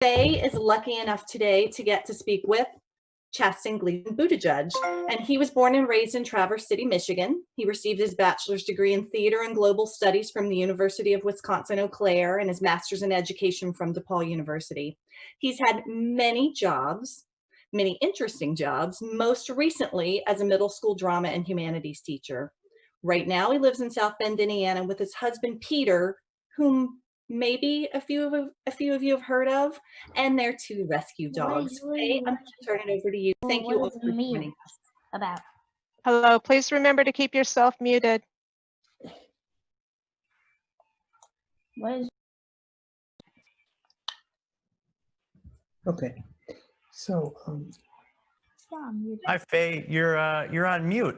Fay is lucky enough today to get to speak with Chasten Buttigieg, and he was born and raised in Traverse City, Michigan. He received his bachelor's degree in theater and global studies from the University of Wisconsin-Eau Claire and his master's in education from DePaul University. He's had many jobs, many interesting jobs, most recently as a middle school drama and humanities teacher. Right now, he lives in South Bend, Indiana with his husband, Peter, whom maybe a few of you have heard of, and their two rescue dogs. Hey, I'm going to turn it over to you. Thank you all for joining us. About. Hello, please remember to keep yourself muted. What is? Okay, so Hi, Faye. You're on mute.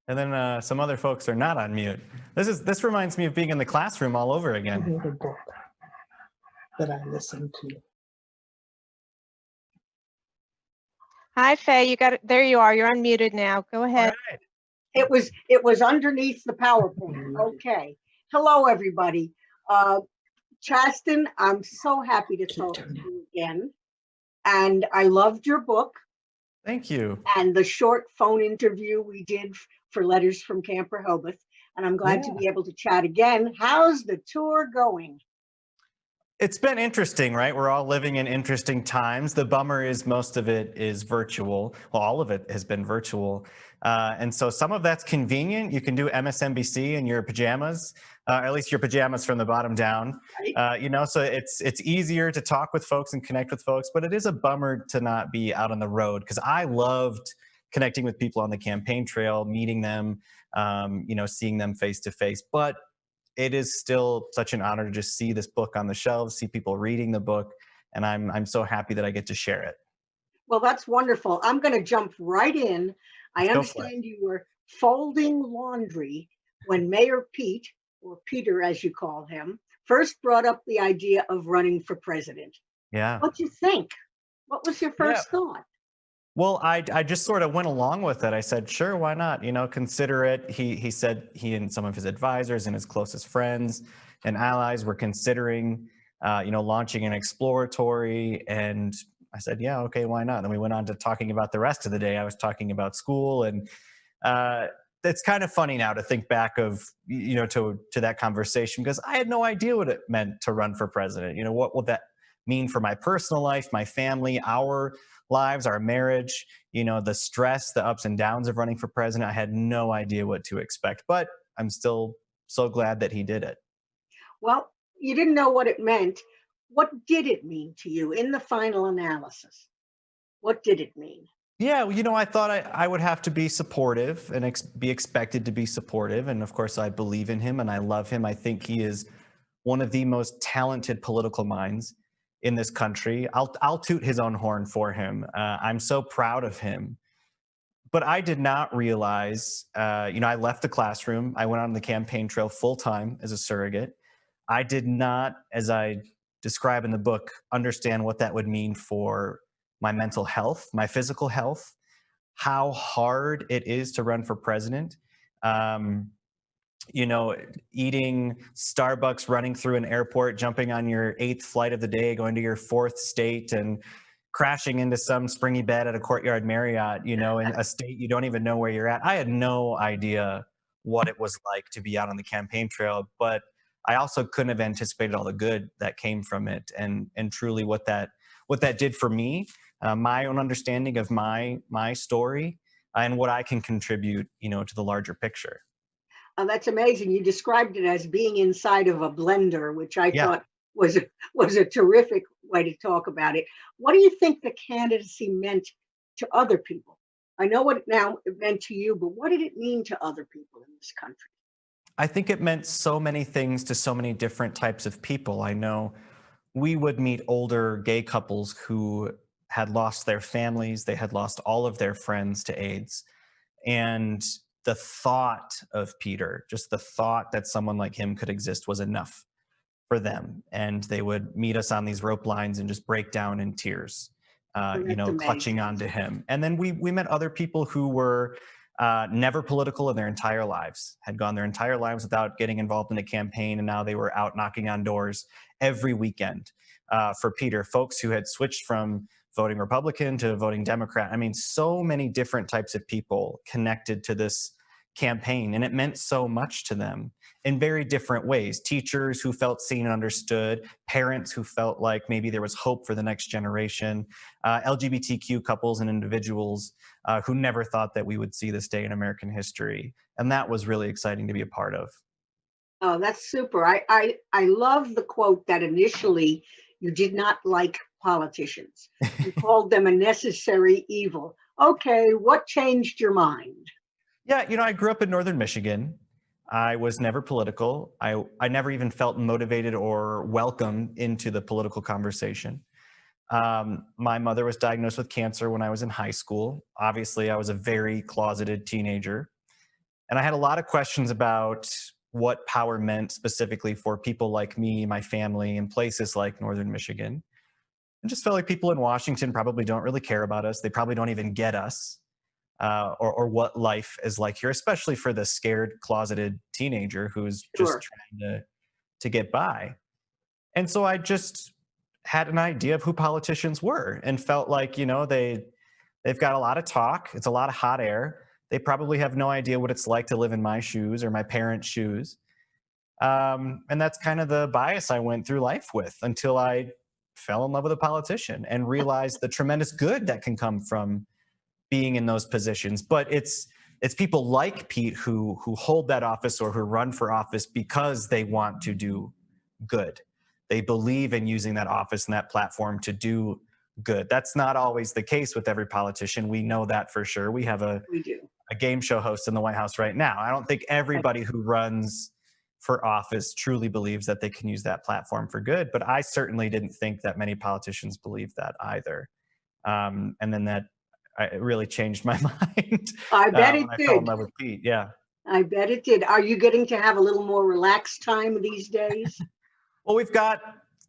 And then some other folks are not on mute. This reminds me of being in the classroom all over again. the book that I listened to. Hi, Faye. You got it. There you are. You're unmuted now. Go ahead. Right. It was underneath the PowerPoint. Okay. Hello, everybody. Chasten, I'm so happy to talk to you again. And I loved your book. Thank you. And the short phone interview we did for Letters from Camp Rehoboth. And I'm glad to be able to chat again. How's the tour going? It's been interesting, right? We're all living in interesting times. The bummer is most of it is virtual. Well, all of it has been virtual. And so some of that's convenient. You can do MSNBC in your pajamas, or at least your pajamas from the bottom down. You know, so it's easier to talk with folks and connect with folks, but it is a bummer to not be out on the road, because I loved connecting with people on the campaign trail, meeting them, you know, seeing them face to face. But it is still such an honor to just see this book on the shelves, see people reading the book, and I'm so happy that I get to share it. Well, that's wonderful. I'm going to jump right in. I understand you were folding laundry when Mayor Pete, or Peter as you call him, first brought up the idea of running for president. Yeah. What'd you think? What was your first thought? Well, I just sort of went along with it. I said, sure, why not? You know, consider it. He said he and some of his advisors and his closest friends and allies were considering, you know, launching an exploratory. And I said, yeah, okay, why not? And we went on to talking about the rest of the day. I was talking about school, and it's kind of funny now to think back of, you know, to that conversation, because I had no idea what it meant to run for president. You know, what would that mean for my personal life, my family, our lives, our marriage, you know, the stress, the ups and downs of running for president. I had no idea what to expect, but I'm still so glad that he did it. Well, you didn't know what it meant. What did it mean to you in the final analysis? What did it mean? Yeah, well, you know, I thought I would have to be supportive and be expected to be supportive. And of course, I believe in him and I love him. I think he is one of the most talented political minds in this country. I'll toot his own horn for him. I'm so proud of him. But I did not realize, you know, I left the classroom. I went on the campaign trail full time as a surrogate. I did not, as I describe in the book, understand what that would mean for my mental health, my physical health, how hard it is to run for president. You know, eating Starbucks, running through an airport, jumping on your 8th flight of the day, going to your 4th state, and crashing into some springy bed at a Courtyard Marriott, you know, in a state you don't even know where you're at. I had no idea what it was like to be out on the campaign trail, but I also couldn't have anticipated all the good that came from it, and truly what that did for me, my own understanding of my story, and what I can contribute, you know, to the larger picture. That's amazing. You described it as being inside of a blender, which I thought was a terrific way to talk about it. What do you think the candidacy meant to other people? I know what it meant to you, but what did it mean to other people in this country? I think it meant so many things to so many different types of people. I know we would meet older gay couples who had lost their families. They had lost all of their friends to AIDS. And the thought of Peter, just the thought that someone like him could exist, was enough for them. And they would meet us on these rope lines and just break down in tears, you know, amazing. Clutching onto him. And then we met other people who were never political in their entire lives, had gone their entire lives without getting involved in a campaign, and now they were out knocking on doors every weekend for Peter. Folks who had switched from voting Republican to voting Democrat. I mean, so many different types of people connected to this campaign, and it meant so much to them in very different ways. Teachers who felt seen and understood, parents who felt like maybe there was hope for the next generation, LGBTQ couples and individuals who never thought that we would see this day in American history. And that was really exciting to be a part of. Oh, that's super. I love the quote that initially you did not like politicians. You called them a necessary evil. Okay, what changed your mind? Yeah, I grew up in Northern Michigan. I was never political. I never even felt motivated or welcome into the political conversation. My mother was diagnosed with cancer when I was in high school. Obviously, I was a very closeted teenager. And I had a lot of questions about what power meant specifically for people like me, my family, in places like Northern Michigan. I just felt like people in Washington probably don't really care about us. They probably don't even get us. Or what life is like here, especially for the scared, closeted teenager who's just Sure. trying to get by. And so I just had an idea of who politicians were and felt like, they've got a lot of talk. It's a lot of hot air. They probably have no idea what it's like to live in my shoes or my parents' shoes. And that's kind of the bias I went through life with until I fell in love with a politician and realized the tremendous good that can come from being in those positions. But it's people like Pete who hold that office or who run for office because they want to do good. They believe in using that office and that platform to do good. That's not always the case with every politician. We know that for sure. We have a We do. game show host in the White House right now. I don't think everybody who runs for office truly believes that they can use that platform for good, but I certainly didn't think that many politicians believed that either. And then it really changed my mind. I bet it when I fell in did. love with Pete. Yeah. I bet it did. Are you getting to have a little more relaxed time these days? Well, we've got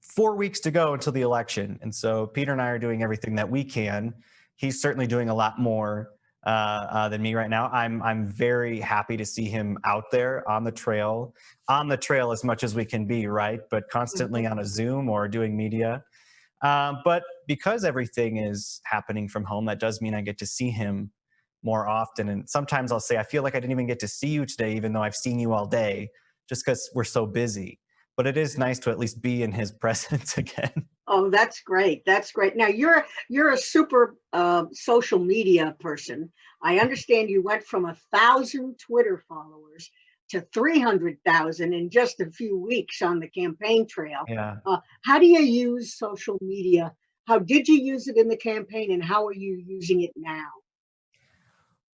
4 weeks to go until the election. And so Peter and I are doing everything that we can. He's certainly doing a lot more than me right now. I'm very happy to see him out there on the trail as much as we can be, right? But constantly on a Zoom or doing media. But because everything is happening from home, that does mean I get to see him more often. And sometimes I'll say, I feel like I didn't even get to see you today, even though I've seen you all day, just because we're so busy. But it is nice to at least be in his presence again. Oh, that's great. That's great. Now you're a super social media person. I understand you went from 1,000 Twitter followers to 300,000 in just a few weeks on the campaign trail. Yeah. How do you use social media? How did you use it in the campaign, and how are you using it now?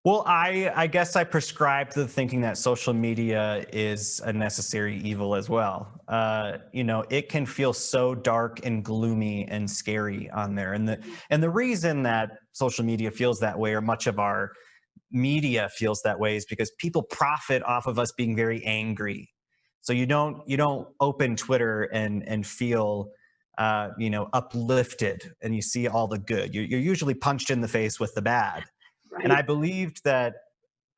Well, I guess I prescribe to the thinking that social media is a necessary evil as well. It can feel so dark and gloomy and scary on there. And the reason that social media feels that way, or much of our media feels that way, is because people profit off of us being very angry. So you don't open Twitter and feel uplifted and you see all the good. You're usually punched in the face with the bad. Right? And I believed that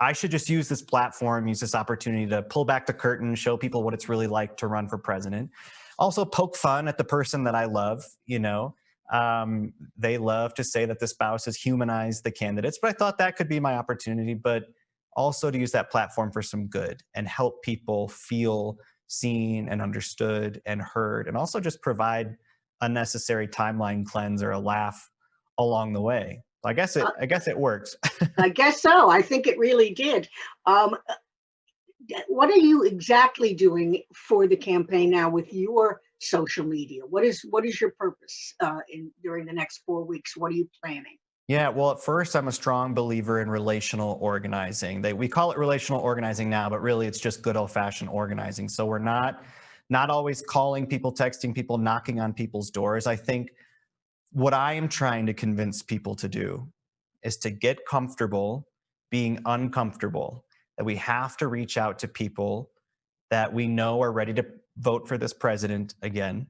I should just use this platform, use this opportunity to pull back the curtain, show people what it's really like to run for president. Also poke fun at the person that I love. They love to say that the spouse has humanized the candidates, but I thought that could be my opportunity, but also to use that platform for some good and help people feel seen and understood and heard, and also just provide a necessary timeline cleanse or a laugh along the way. I guess it works. I guess so. I think it really did. What are you exactly doing for the campaign now with your social media? What is your purpose during the next 4 weeks? What are you planning? Yeah, well, at first, I'm a strong believer in relational organizing. We call it relational organizing now, but really it's just good old-fashioned organizing. So we're not always calling people, texting people, knocking on people's doors. I think what I am trying to convince people to do is to get comfortable being uncomfortable, that we have to reach out to people that we know are ready to vote for this president again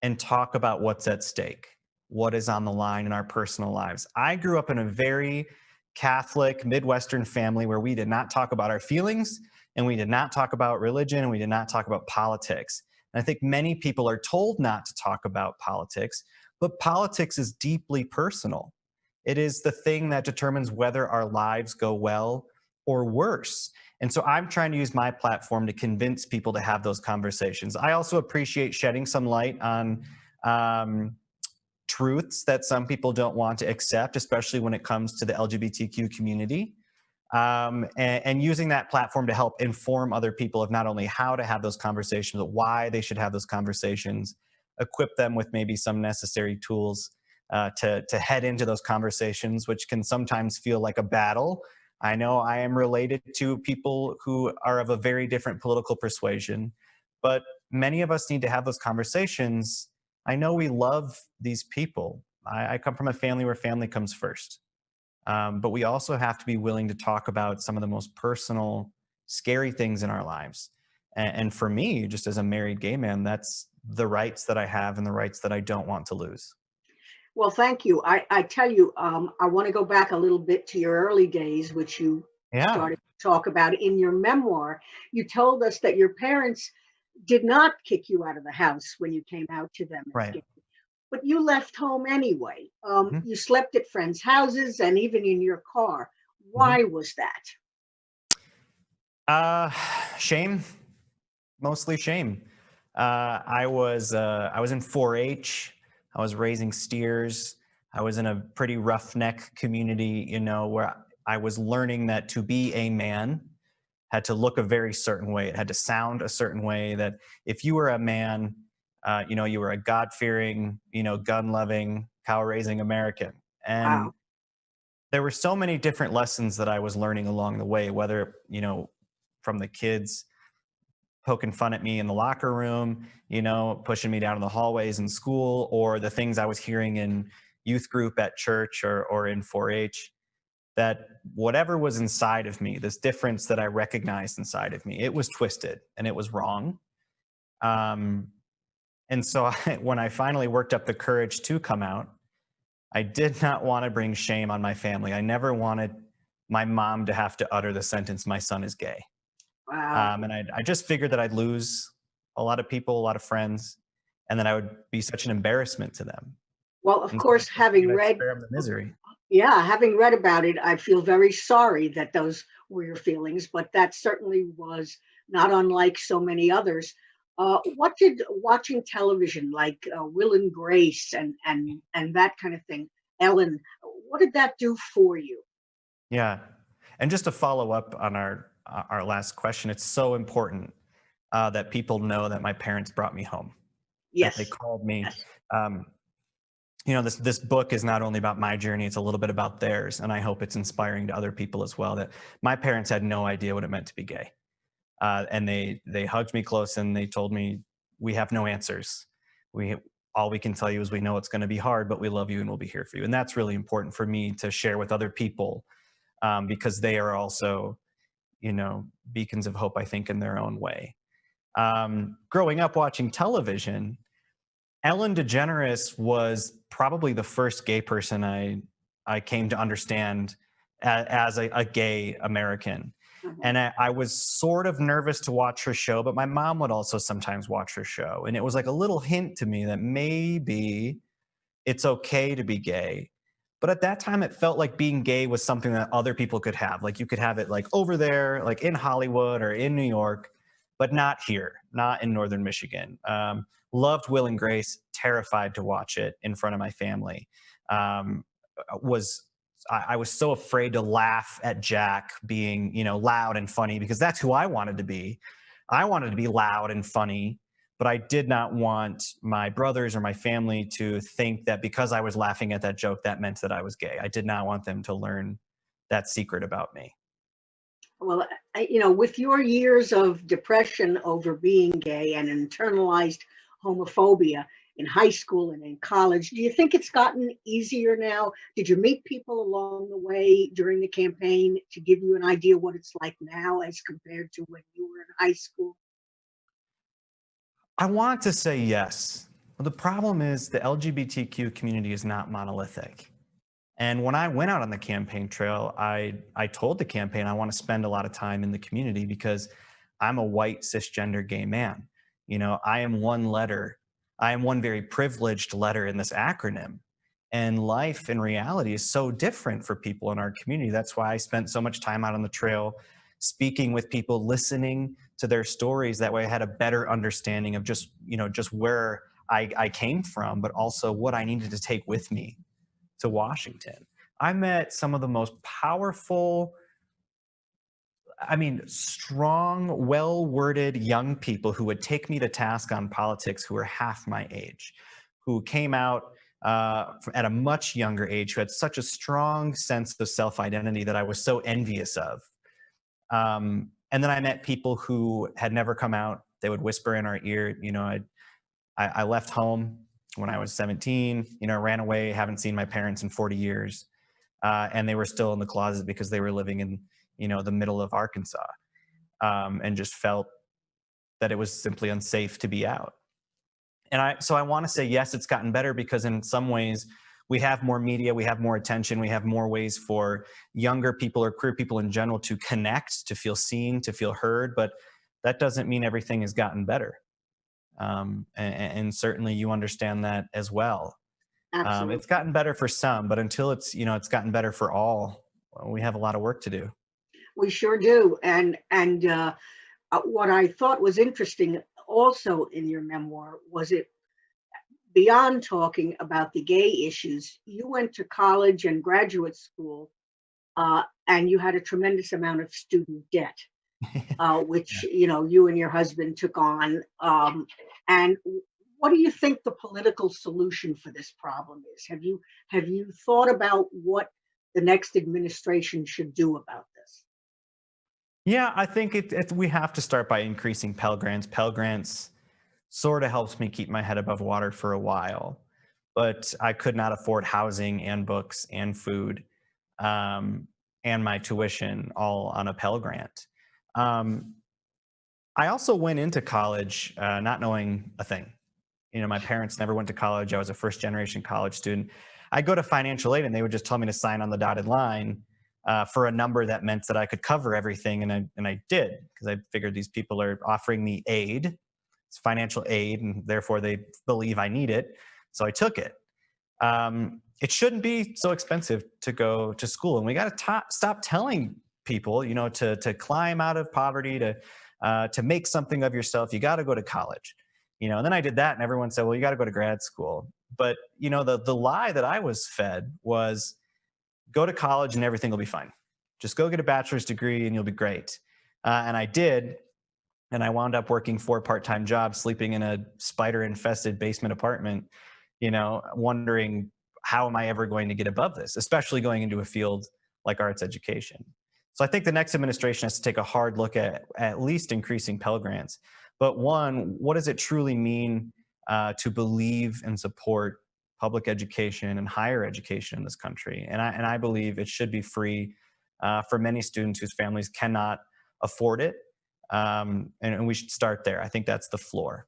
and talk about what's at stake, what is on the line in our personal lives. I grew up in a very Catholic Midwestern family where we did not talk about our feelings, and we did not talk about religion, and we did not talk about politics. And I think many people are told not to talk about politics, but politics is deeply personal. It is the thing that determines whether our lives go well or worse. And so I'm trying to use my platform to convince people to have those conversations. I also appreciate shedding some light on truths that some people don't want to accept, especially when it comes to the LGBTQ community. And using that platform to help inform other people of not only how to have those conversations, but why they should have those conversations, equip them with maybe some necessary tools to head into those conversations, which can sometimes feel like a battle. I know I am related to people who are of a very different political persuasion, but many of us need to have those conversations. I know we love these people. I come from a family where family comes first. But we also have to be willing to talk about some of the most personal, scary things in our lives. And for me, just as a married gay man, that's the rights that I have and the rights that I don't want to lose. Well, thank you. I tell you, I want to go back a little bit to your early days, which you started to talk about in your memoir. You told us that your parents did not kick you out of the house when you came out to them. Right. But you left home anyway. You slept at friends' houses and even in your car. Why was that? Shame, mostly shame. I was in 4-H. I was raising steers. I was in a pretty roughneck community, you know, where I was learning that to be a man had to look a very certain way. It had to sound a certain way, that if you were a man, you know, you were a God-fearing, you know, gun-loving, cow-raising American. And there were so many different lessons that I was learning along the way, whether, you know, from the kids poking fun at me in the locker room, you know, pushing me down in the hallways in school, or the things I was hearing in youth group at church or in 4-H, that whatever was inside of me, this difference that I recognized inside of me, it was twisted and it was wrong. And so when I finally worked up the courage to come out, I did not want to bring shame on my family. I never wanted my mom to have to utter the sentence, "My son is gay." Wow. And I just figured that I'd lose a lot of people, a lot of friends, and that I would be such an embarrassment to them. Well, of And so course, I having figured I'd read, spare them the misery. having read about it, I feel very sorry that those were your feelings, but that certainly was not unlike so many others. What did watching television like Will and Grace and that kind of thing, Ellen, what did that do for you? Yeah. And just to follow up on our last question, it's so important that people know that my parents brought me home. Yes. That they called me. Yes. You know, this book is not only about my journey, it's a little bit about theirs. And I hope it's inspiring to other people as well, that my parents had no idea what it meant to be gay. And they hugged me close and they told me, "We have no answers. All we can tell you is we know it's going to be hard, but we love you and we'll be here for you." And that's really important for me to share with other people, because they are also, you know, beacons of hope, I think, in their own way. Growing up watching television, Ellen DeGeneres was probably the first gay person I came to understand as a gay American. And I was sort of nervous to watch her show, but my mom would also sometimes watch her show. And it was like a little hint to me that maybe it's okay to be gay. But at that time, it felt like being gay was something that other people could have. Like you could have it like over there, like in Hollywood or in New York, but not here, not in Northern Michigan. Loved Will and Grace, terrified to watch it in front of my family. I was so afraid to laugh at Jack being, you know, loud and funny, because that's who I wanted to be. I wanted to be loud and funny, but I did not want my brothers or my family to think that because I was laughing at that joke, that meant that I was gay. I did not want them to learn that secret about me. Well, you know, with your years of depression over being gay and internalized homophobia in high school and in college, do you think it's gotten easier now? Did you meet people along the way during the campaign to give you an idea what it's like now as compared to when you were in high school? I want to say yes. But the problem is the LGBTQ community is not monolithic. And when I went out on the campaign trail, I told the campaign I want to spend a lot of time in the community because I'm a white cisgender gay man. I am one letter. I am one very privileged letter in this acronym. And life in reality is so different for people in our community. That's why I spent so much time out on the trail, speaking with people, listening to their stories. That way I had a better understanding of just where I came from, but also what I needed to take with me to Washington. I met some of the most powerful, strong, well-worded young people who would take me to task on politics, who were half my age, who came out at a much younger age, who had such a strong sense of self-identity that I was so envious of. And then I met people who had never come out. They would whisper in our ear. I left home when I was 17, ran away, haven't seen my parents in 40 years. And they were still in the closet because they were living in, the middle of Arkansas, and just felt that it was simply unsafe to be out. And so I want to say, yes, it's gotten better, because in some ways we have more media, we have more attention, we have more ways for younger people or queer people in general to connect, to feel seen, to feel heard. But that doesn't mean everything has gotten better. And certainly you understand that as well. Absolutely. It's gotten better for some, but until it's gotten better for all, we have a lot of work to do. We sure do. And what I thought was interesting also in your memoir was it, beyond talking about the gay issues, you went to college and graduate school, and you had a tremendous amount of student debt, which, you and your husband took on. And what do you think the political solution for this problem is? Have you thought about what the next administration should do about this? Yeah, I think we have to start by increasing Pell Grants. Pell Grants sort of helps me keep my head above water for a while, but I could not afford housing and books and food, and my tuition all on a Pell Grant. I also went into college not knowing a thing. My parents never went to college. I was a first-generation college student. I go to financial aid, and they would just tell me to sign on the dotted line for a number that meant that I could cover everything, and I did, because I figured these people are offering me aid. It's financial aid, and therefore they believe I need it, so I took it. It shouldn't be so expensive to go to school, and we got to stop telling people, to climb out of poverty, to make something of yourself. You got to go to college. And then I did that, and everyone said, well, you got to go to grad school. But, the lie that I was fed was, go to college and everything will be fine. Just go get a bachelor's degree and you'll be great. And I did. And I wound up working 4 part-time jobs, sleeping in a spider-infested basement apartment, wondering, how am I ever going to get above this, especially going into a field like arts education. So I think the next administration has to take a hard look at least increasing Pell Grants. But one, what does it truly mean to believe and support public education and higher education in this country? And I believe it should be free for many students whose families cannot afford it. And we should start there. I think that's the floor.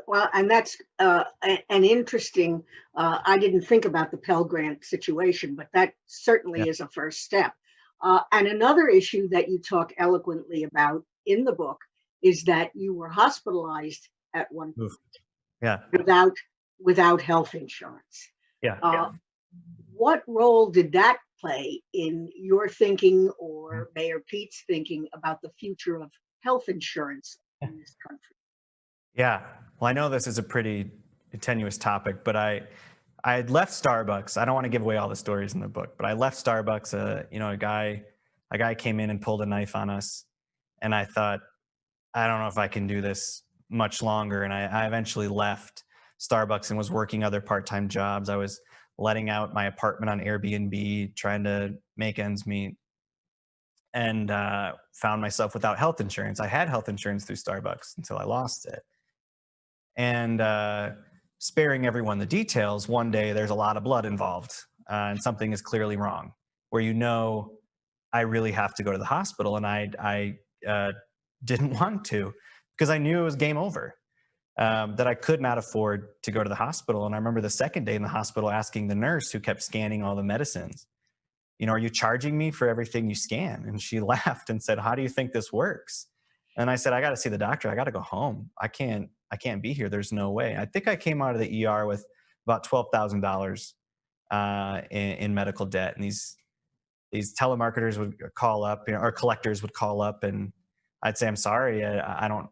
Well, and that's an interesting, I didn't think about the Pell Grant situation, but that certainly is a first step. And another issue that you talk eloquently about in the book is that you were hospitalized at one point without health insurance. What role did that play in your thinking, or Mayor Pete's thinking, about the future of health insurance in this country? Yeah, well, I know this is a pretty tenuous topic, but I had left Starbucks. I don't want to give away all the stories in the book, but I left Starbucks. A guy came in and pulled a knife on us, and I thought, I don't know if I can do this much longer. And I eventually left Starbucks and was working other part-time jobs. I was letting out my apartment on Airbnb, trying to make ends meet, and found myself without health insurance. I had health insurance through Starbucks until I lost it. And sparing everyone the details, one day there's a lot of blood involved, and something is clearly wrong, where I really have to go to the hospital. And I didn't want to, because I knew it was game over, that I could not afford to go to the hospital. And I remember the second day in the hospital asking the nurse who kept scanning all the medicines, are you charging me for everything you scan? And she laughed and said, how do you think this works? And I said, I got to see the doctor. I got to go home. I can't be here. There's no way. I think I came out of the ER with about $12,000 in medical debt. And these telemarketers would call up, or collectors would call up, and I'd say, I'm sorry, I don't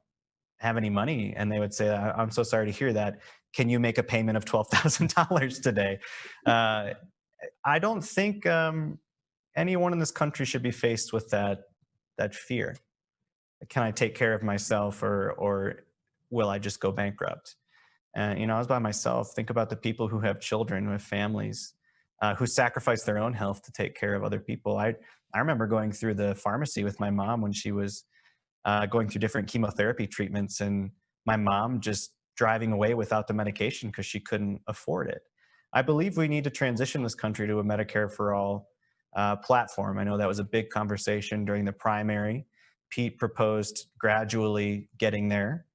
have any money. And they would say, I'm so sorry to hear that. Can you make a payment of $12,000 today? I don't think anyone in this country should be faced with that fear. Can I take care of myself, or will I just go bankrupt? And I was by myself. Think about the people who have children, who have families, who sacrifice their own health to take care of other people. I remember going through the pharmacy with my mom when she was going through different chemotherapy treatments, and my mom just driving away without the medication because she couldn't afford it. I believe we need to transition this country to a Medicare for All platform. I know that was a big conversation during the primary. Pete proposed gradually getting there,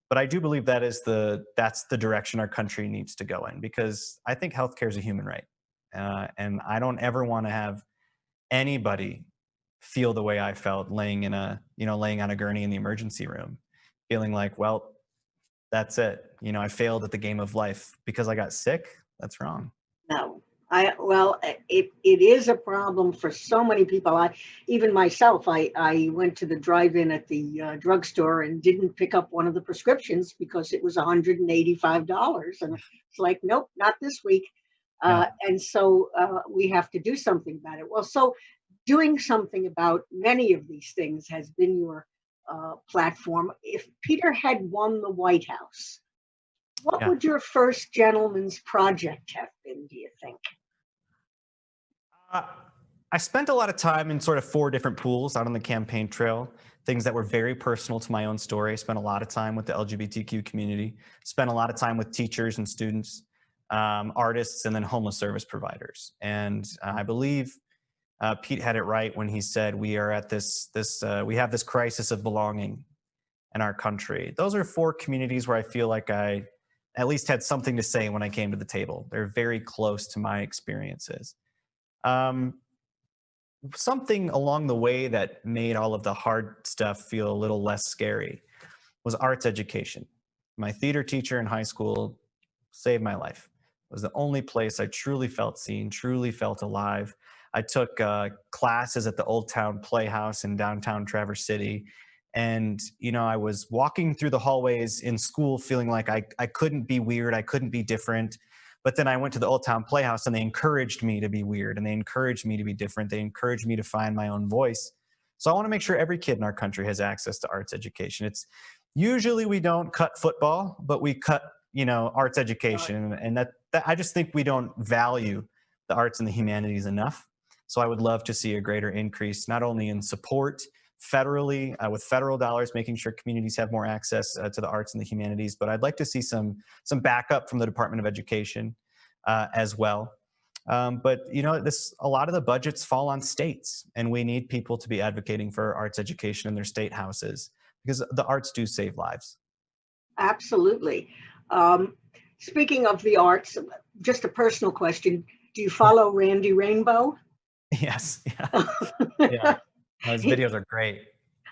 but I do believe that's the direction our country needs to go in, because I think healthcare is a human right, and I don't ever want to have anybody feel the way I felt laying on a gurney in the emergency room, feeling like, well, that's it. I failed at the game of life because I got sick. That's wrong. No, it is a problem for so many people. Even myself, I went to the drive-in at the drugstore and didn't pick up one of the prescriptions because it was $185. And it's like, nope, not this week. And so we have to do something about it. Well, so doing something about many of these things has been your platform. If Peter had won the White House, what would your first gentleman's project have been, do you think? I spent a lot of time in sort of 4 different pools out on the campaign trail, things that were very personal to my own story. I spent a lot of time with the LGBTQ community, spent a lot of time with teachers and students, artists, and then homeless service providers. And I believe Pete had it right when he said we are at we have this crisis of belonging in our country. Those are 4 communities where I feel like I at least had something to say when I came to the table. They're very close to my experiences. Something along the way that made all of the hard stuff feel a little less scary was arts education. My theater teacher in high school saved my life. It was the only place I truly felt seen, truly felt alive. I took classes at the Old Town Playhouse in downtown Traverse City. And, I was walking through the hallways in school feeling like I couldn't be weird, I couldn't be different. But then I went to the Old Town Playhouse and they encouraged me to be weird, and they encouraged me to be different. They encouraged me to find my own voice. So I want to make sure every kid in our country has access to arts education. It's usually we don't cut football, but we cut, arts education. And that I just think we don't value the arts and the humanities enough. So I would love to see a greater increase, not only in support federally, with federal dollars, making sure communities have more access to the arts and the humanities, but I'd like to see some backup from the Department of Education as well. But a lot of the budgets fall on states, and we need people to be advocating for arts education in their state houses, because the arts do save lives. Absolutely. Speaking of the arts, just a personal question: do you follow Randy Rainbow? Yes. Yeah. Those videos are great.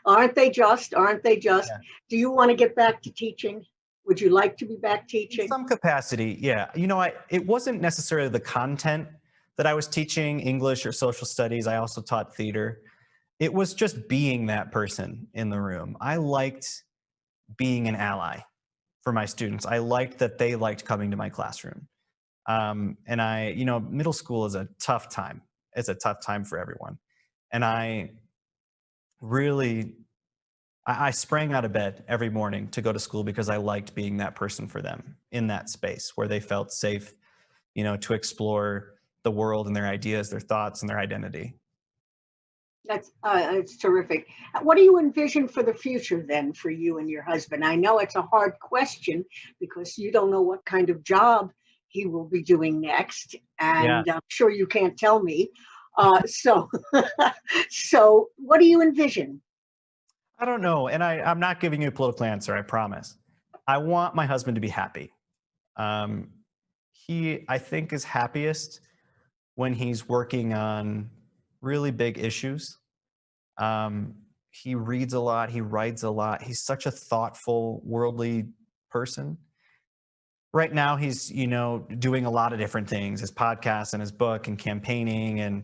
Aren't they just? Yeah. Do you want to get back to teaching? Would you like to be back teaching? In some capacity, yeah. It wasn't necessarily the content that I was teaching, English or social studies. I also taught theater. It was just being that person in the room. I liked being an ally for my students. I liked that they liked coming to my classroom. And middle school is a tough time. It's a tough time for everyone. And I sprang out of bed every morning to go to school because I liked being that person for them in that space where they felt safe, to explore the world and their ideas, their thoughts, and their identity. It's terrific. What do you envision for the future then for you and your husband? I know it's a hard question because you don't know what kind of job he will be doing next, and I'm sure you can't tell me. So what do you envision? I don't know. And I'm not giving you a political answer, I promise. I want my husband to be happy. He, I think, is happiest when he's working on really big issues. he reads a lot, he writes a lot. He's such a thoughtful, worldly person. Right now, he's, doing a lot of different things, his podcast and his book and campaigning. And,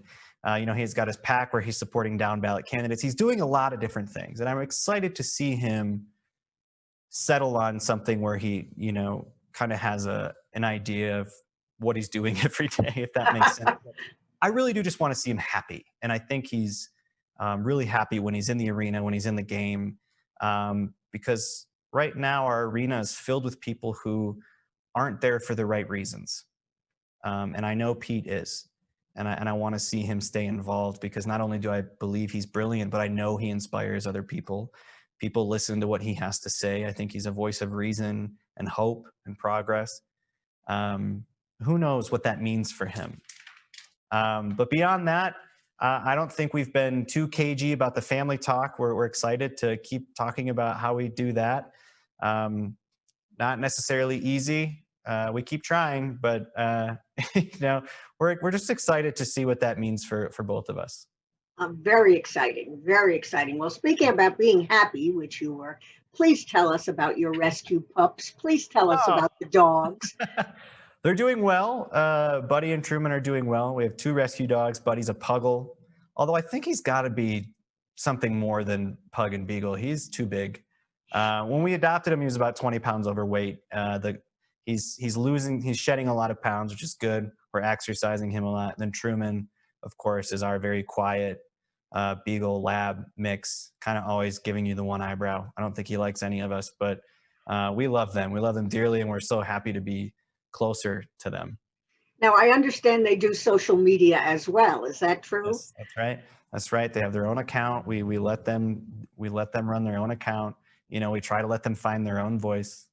he's got his PAC where he's supporting down ballot candidates. He's doing a lot of different things. And I'm excited to see him settle on something where he, kind of has an idea of what he's doing every day, if that makes sense. I really do just want to see him happy. And I think he's really happy when he's in the arena, when he's in the game, because right now our arena is filled with people who aren't there for the right reasons. And I know Pete is. And I want to see him stay involved, because not only do I believe he's brilliant, but I know he inspires other people. People listen to what he has to say. I think he's a voice of reason and hope and progress. Who knows what that means for him? But beyond that, I don't think we've been too cagey about the family talk. We're excited to keep talking about how we do that. Not necessarily easy. We keep trying, but we're just excited to see what that means for both of us. Very exciting, very exciting. Well, speaking about being happy, which you were, please tell us about your rescue pups. Please tell us about the dogs. They're doing well. Buddy and Truman are doing well. We have 2 rescue dogs. Buddy's a Puggle, although I think he's got to be something more than Pug and Beagle. He's too big. When we adopted him, he was about 20 pounds overweight. He's shedding a lot of pounds, which is good. We're exercising him a lot. And then Truman, of course, is our very quiet Beagle Lab mix, kind of always giving you the one eyebrow. I don't think he likes any of us, but we love them. We love them dearly, and we're so happy to be closer to them. Now, I understand they do social media as well. Is that true? Yes, that's right. That's right. They have their own account. We let them run their own account. We try to let them find their own voice.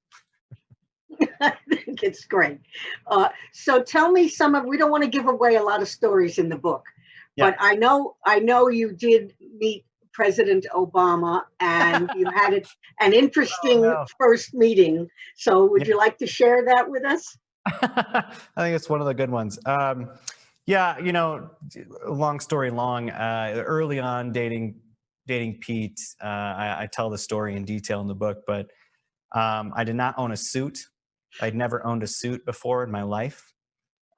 I think it's great. So tell me we don't want to give away a lot of stories in the book, but I know you did meet President Obama, and you had an interesting first meeting. So would you like to share that with us? I think it's one of the good ones. Long story long, early on dating Pete, I tell the story in detail in the book, but I did not own a suit. I'd never owned a suit before in my life.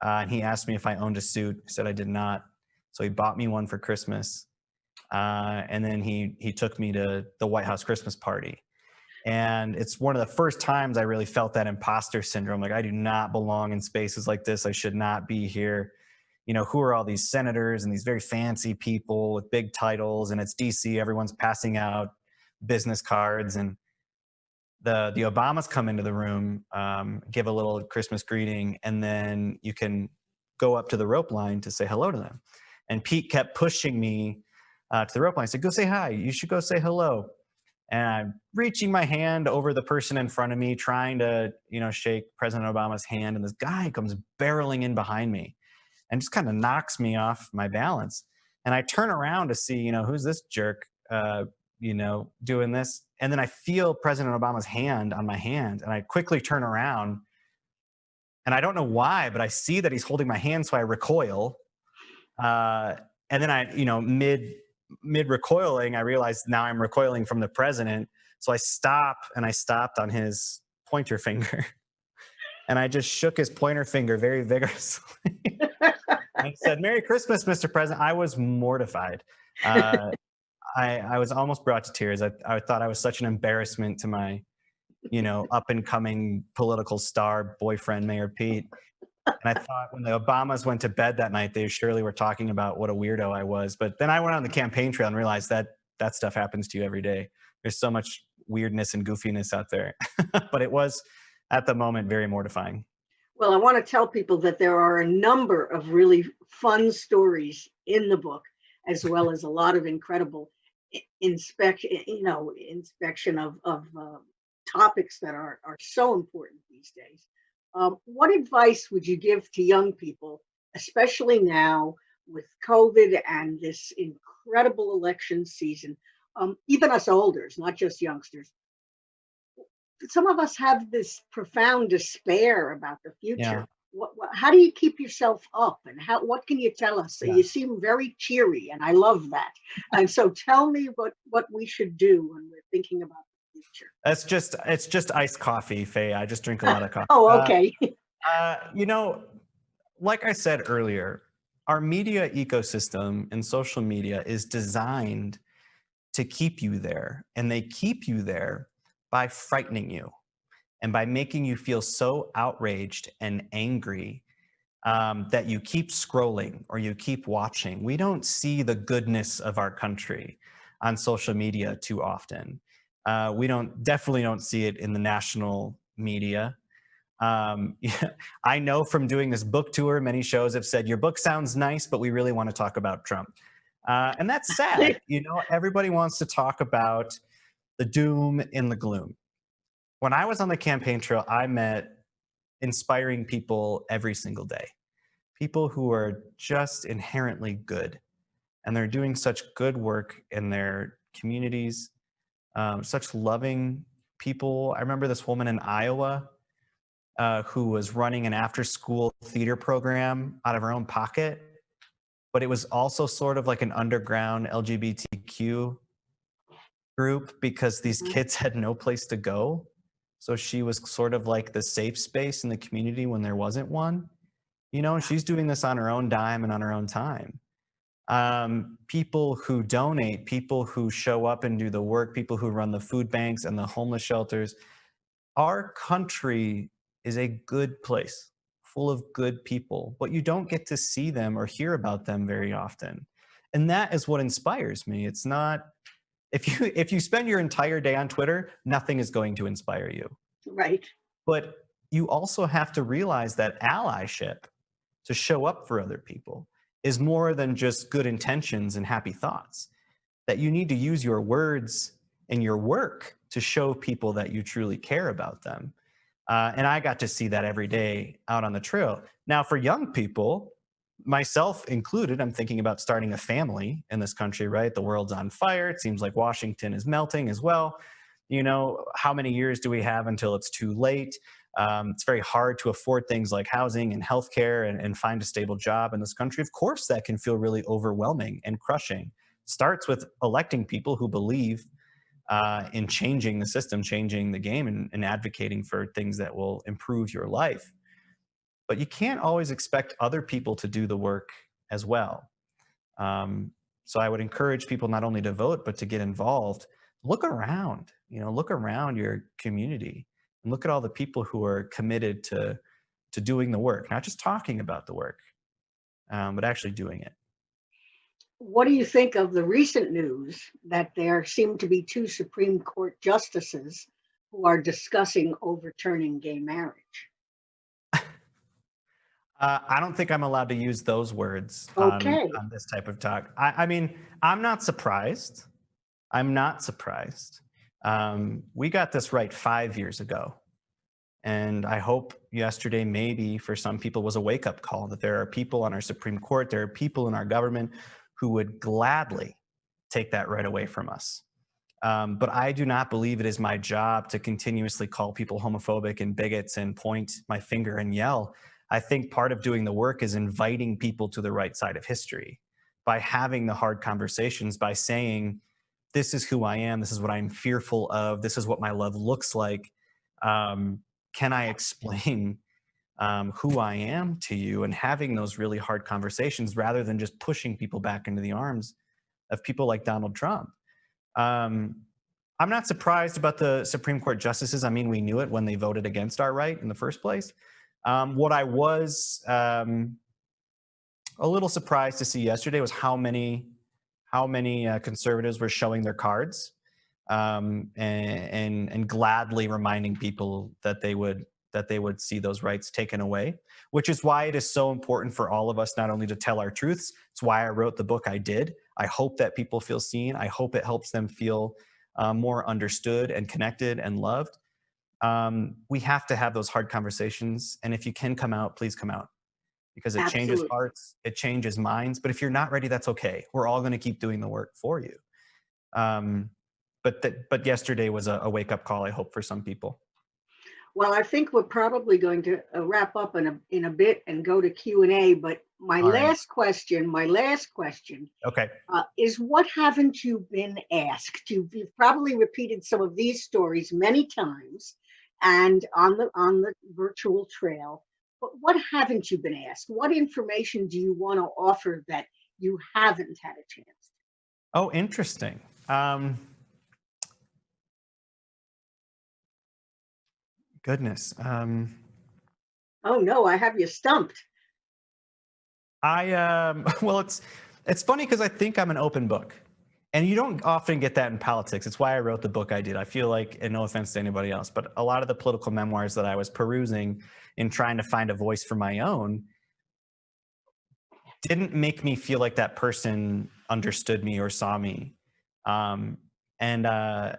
And he asked me if I owned a suit. I said I did not. So he bought me one for Christmas. And then he took me to the White House Christmas party. And it's one of the first times I really felt that imposter syndrome. Like, I do not belong in spaces like this. I should not be here. Who are all these senators and these very fancy people with big titles? And it's DC, everyone's passing out business cards. And the Obamas come into the room, give a little Christmas greeting, and then you can go up to the rope line to say hello to them. And Pete kept pushing me to the rope line. I said, go say hi. You should go say hello. And I'm reaching my hand over the person in front of me, trying to, shake President Obama's hand. And this guy comes barreling in behind me and just kind of knocks me off my balance. And I turn around to see, who's this jerk, doing this. And then I feel President Obama's hand on my hand, and I quickly turn around, and I don't know why, but I see that he's holding my hand. So I recoil. And then I, mid recoiling, I realized now I'm recoiling from the president. So I stop, and I stopped on his pointer finger. And I just shook his pointer finger very vigorously. I said, "Merry Christmas, Mr. President." I was mortified. I was almost brought to tears. I thought I was such an embarrassment to my, up and coming political star boyfriend, Mayor Pete. And I thought when the Obamas went to bed that night, they surely were talking about what a weirdo I was. But then I went on the campaign trail and realized that stuff happens to you every day. There's so much weirdness and goofiness out there. But it was, at the moment, very mortifying. Well, I want to tell people that there are a number of really fun stories in the book, as well as a lot of incredible inspection of topics that are so important these days. What advice would you give to young people, especially now with COVID and this incredible election season? Even us olders, not just youngsters. Some of us have this profound despair about the future. how do you keep yourself up, and what can you tell us? Yeah. You seem very cheery, and I love that. And so tell me what we should do when we're thinking about the future. It's just iced coffee, Faye. I just drink a lot of coffee. Oh, okay. You know, like I said earlier, our media ecosystem and social media is designed to keep you there, and they keep you there by frightening you and by making you feel so outraged and angry that you keep scrolling or you keep watching. We don't see the goodness of our country on social media too often. We definitely don't see it in the national media. I know from doing this book tour, many shows have said, your book sounds nice, but we really want to talk about Trump. And that's sad. You know, everybody wants to talk about the doom and the gloom. When I was on the campaign trail, I met inspiring people every single day. People who are just inherently good, and they're doing such good work in their communities, such loving people. I remember this woman in Iowa who was running an after-school theater program out of her own pocket, but it was also sort of like an underground LGBTQ group because these kids had no place to go. So she was sort of like the safe space in the community when there wasn't one. You know, and she's doing this on her own dime and on her own time. People who donate, people who show up and do the work, people who run the food banks and the homeless shelters. Our country is a good place, full of good people, but you don't get to see them or hear about them very often. And that is what inspires me. It's not, if you spend your entire day on Twitter, nothing is going to inspire you. Right. But you also have to realize that allyship, to show up for other people, is more than just good intentions and happy thoughts. That you need to use your words and your work to show people that you truly care about them. And I got to see that every day out on the trail. Now, for young people, myself included, I'm thinking about starting a family in this country, right? The world's on fire. It seems like Washington is melting as well. You know, how many years do we have until it's too late? It's very hard to afford things like housing and healthcare and find a stable job in this country. Of course, that can feel really overwhelming and crushing. Starts with electing people who believe in changing the system, changing the game, and advocating for things that will improve your life. But you can't always expect other people to do the work as well. So I would encourage people not only to vote, but to get involved. Look around, you know, look around your community and look at all the people who are committed to doing the work, not just talking about the work, but actually doing it. What do you think of the recent news that there seem to be 2 Supreme Court justices who are discussing overturning gay marriage? I don't think I'm allowed to use those words Okay. on this type of talk. I mean, I'm not surprised. I'm not surprised. We got this right 5 years ago. And I hope yesterday, maybe for some people, was a wake-up call that there are people on our Supreme Court, there are people in our government who would gladly take that right away from us. But I do not believe it is my job to continuously call people homophobic and bigots and point my finger and yell. I think part of doing the work is inviting people to the right side of history by having the hard conversations, by saying, this is who I am, this is what I'm fearful of, this is what my love looks like. Can I explain who I am to you, and having those really hard conversations rather than just pushing people back into the arms of people like Donald Trump. I'm not surprised about the Supreme Court justices. I mean, we knew it when they voted against our right in the first place. What I was a little surprised to see yesterday was how many conservatives were showing their cards and gladly reminding people that they would see those rights taken away, which is why it is so important for all of us not only to tell our truths. It's why I wrote the book I did. I hope that people feel seen. I hope it helps them feel more understood and connected and loved. We have to have those hard conversations. And if you can come out, please come out, because it changes Absolutely. hearts, it changes minds. But if you're not ready, that's okay. We're all going to keep doing the work for you. But yesterday was a wake-up call, I hope, for some people. Well, I think we're probably going to wrap up in a bit and go to Q&A, but my All right. last question Okay. is what haven't you been asked? You've probably repeated some of these stories many times and on the virtual trail, but what haven't you been asked? What information do you want to offer that you haven't had a chance? Oh, interesting. Goodness. Oh no, I have you stumped. Well, it's funny because I think I'm an open book, and you don't often get that in politics. It's why I wrote the book I did. I feel like, and no offense to anybody else, but a lot of the political memoirs that I was perusing in trying to find a voice for my own didn't make me feel like that person understood me or saw me. And I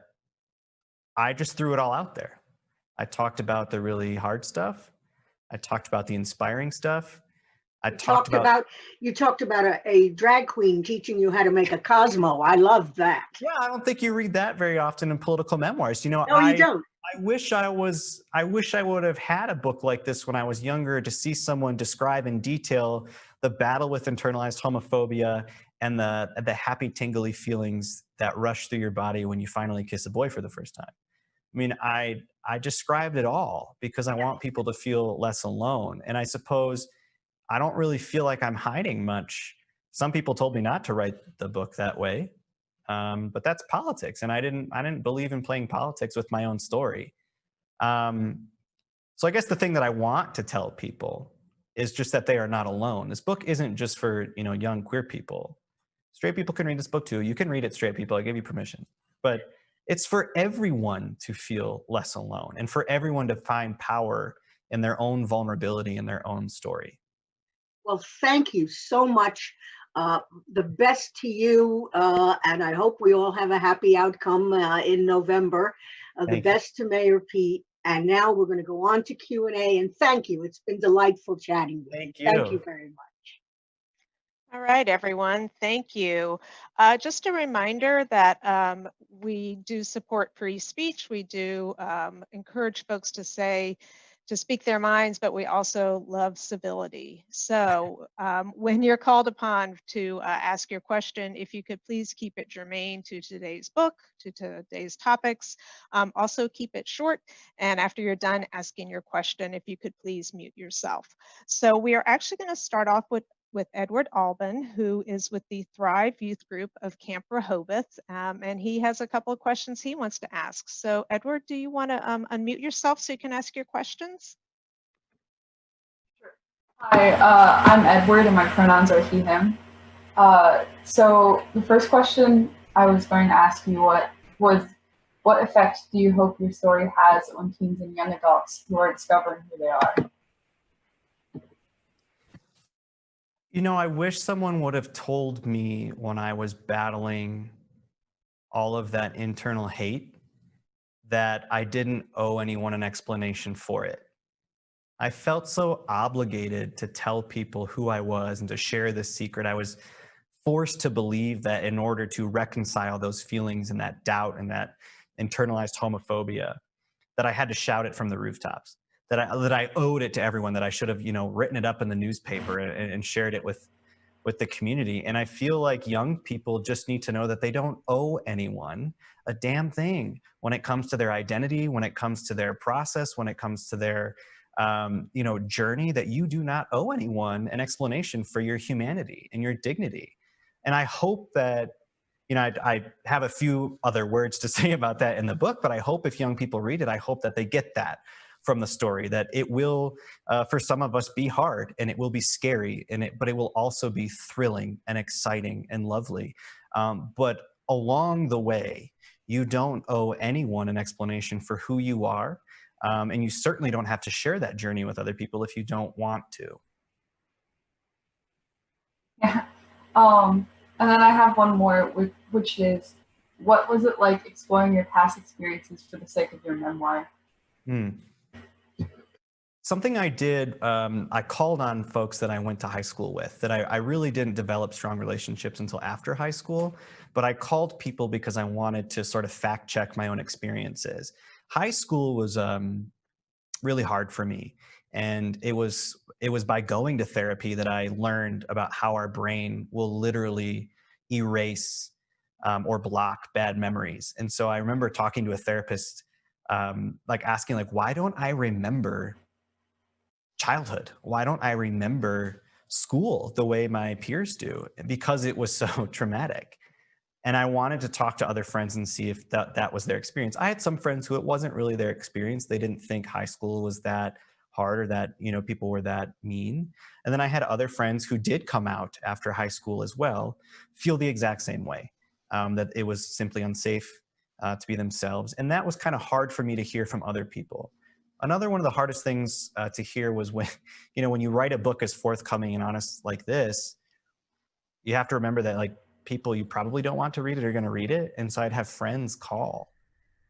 just threw it all out there. I talked about the really hard stuff. I talked about the inspiring stuff. I talked about you talked about a drag queen teaching you how to make a Cosmo. I love that. Yeah, I don't think you read that very often in political memoirs. You know, No, you don't. I wish I would have had a book like this when I was younger, to see someone describe in detail the battle with internalized homophobia and the happy tingly feelings that rush through your body when you finally kiss a boy for the first time. I mean, I described it all because I want people to feel less alone. And I suppose I don't really feel like I'm hiding much. Some people told me not to write the book that way. But that's politics, and I didn't believe in playing politics with my own story. So I guess the thing that I want to tell people is just that they are not alone. This book isn't just for, you know, young queer people. Straight people can read this book too. You can read it, straight people. I give you permission. But it's for everyone to feel less alone, and for everyone to find power in their own vulnerability and their own story. Well, thank you so much. The best to you, and I hope we all have a happy outcome in November. The best to Mayor Pete. And now we're going to go on to Q&A, and thank you. It's been delightful chatting with you. Thank you very much. All right, everyone. Thank you. Just a reminder that we do support free speech. We do encourage folks to speak their minds, but we also love civility. So when you're called upon to ask your question, if you could please keep it germane to today's book, to today's topics. Also keep it short. And after you're done asking your question, if you could please mute yourself. So we are actually going to start off with Edward Albin, who is with the Thrive Youth Group of Camp Rehoboth, and he has a couple of questions he wants to ask. So Edward, do you want to unmute yourself so you can ask your questions? Sure. Hi, I'm Edward and my pronouns are he, him. So the first question I was going to ask you what effect do you hope your story has on teens and young adults who are discovering who they are? You know, I wish someone would have told me when I was battling all of that internal hate that I didn't owe anyone an explanation for it. I felt so obligated to tell people who I was and to share this secret. I was forced to believe that in order to reconcile those feelings and that doubt and that internalized homophobia, that I had to shout it from the rooftops. That I owed it to everyone, that I should have, you know, written it up in the newspaper and shared it with the community. And I feel like young people just need to know that they don't owe anyone a damn thing when it comes to their identity, when it comes to their process, when it comes to their, you know, journey, that you do not owe anyone an explanation for your humanity and your dignity. And I hope that, you know, I have a few other words to say about that in the book, but I hope if young people read it, I hope that they get that from the story, that it will, for some of us, be hard and it will be scary, but it will also be thrilling and exciting and lovely. But along the way, you don't owe anyone an explanation for who you are, and you certainly don't have to share that journey with other people if you don't want to. Yeah. And then I have one more, which is, what was it like exploring your past experiences for the sake of your memoir? Something I did, I called on folks that I went to high school with, that I really didn't develop strong relationships until after high school, but I called people because I wanted to sort of fact check my own experiences. High school was really hard for me. And it was by going to therapy that I learned about how our brain will literally erase or block bad memories. And so I remember talking to a therapist, like asking, like, why don't I remember childhood? Why don't I remember school the way my peers do? Because it was so traumatic. And I wanted to talk to other friends and see if that was their experience. I had some friends who it wasn't really their experience. They didn't think high school was that hard or that, people were that mean. And then I had other friends who did come out after high school as well, feel the exact same way, that it was simply unsafe to be themselves. And that was kind of hard for me to hear from other people. Another one of the hardest things to hear was when, when you write a book as forthcoming and honest like this, you have to remember that, like, people you probably don't want to read it are going to read it. And so I'd have friends call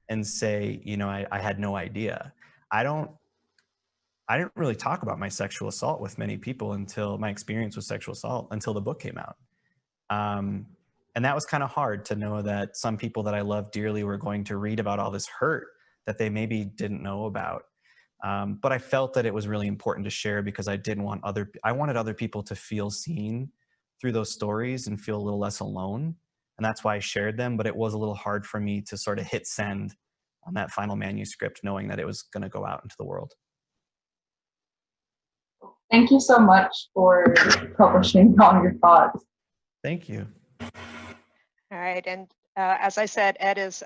and say, I had no idea. I didn't really talk about my sexual assault with many people until my experience with sexual assault, until the book came out. And that was kind of hard to know that some people that I love dearly were going to read about all this hurt that they maybe didn't know about. But I felt that it was really important to share because I wanted other people to feel seen through those stories and feel a little less alone. And that's why I shared them. But it was a little hard for me to sort of hit send on that final manuscript, knowing that it was going to go out into the world. Thank you so much for publishing all your thoughts. Thank you. All right, and as I said, Ed is